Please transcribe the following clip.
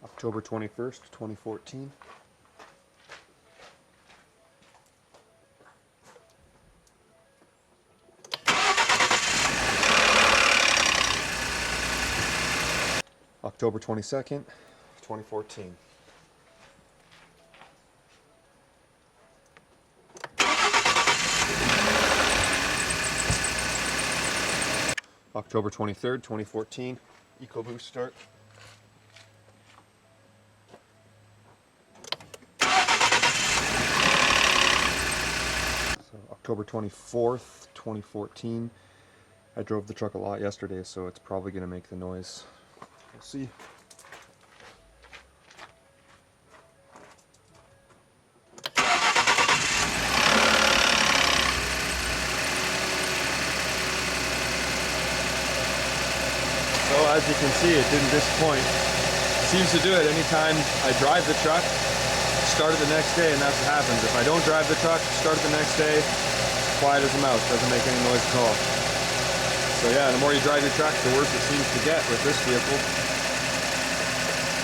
October 21st, 2014. October 22nd, 2014. October 23rd, 2014, Ecoboost start. So October 24th, 2014. I drove the truck a lot yesterday, so it's probably going to make the noise. We'll see. So as you can see, it didn't disappoint. It seems to do it anytime I drive the truck, start it the next day, and that's what happens. If I don't drive the truck, start it the next day, quiet as a mouse, doesn't make any noise at all. So yeah, the more you drive your truck, the worse it seems to get with this vehicle.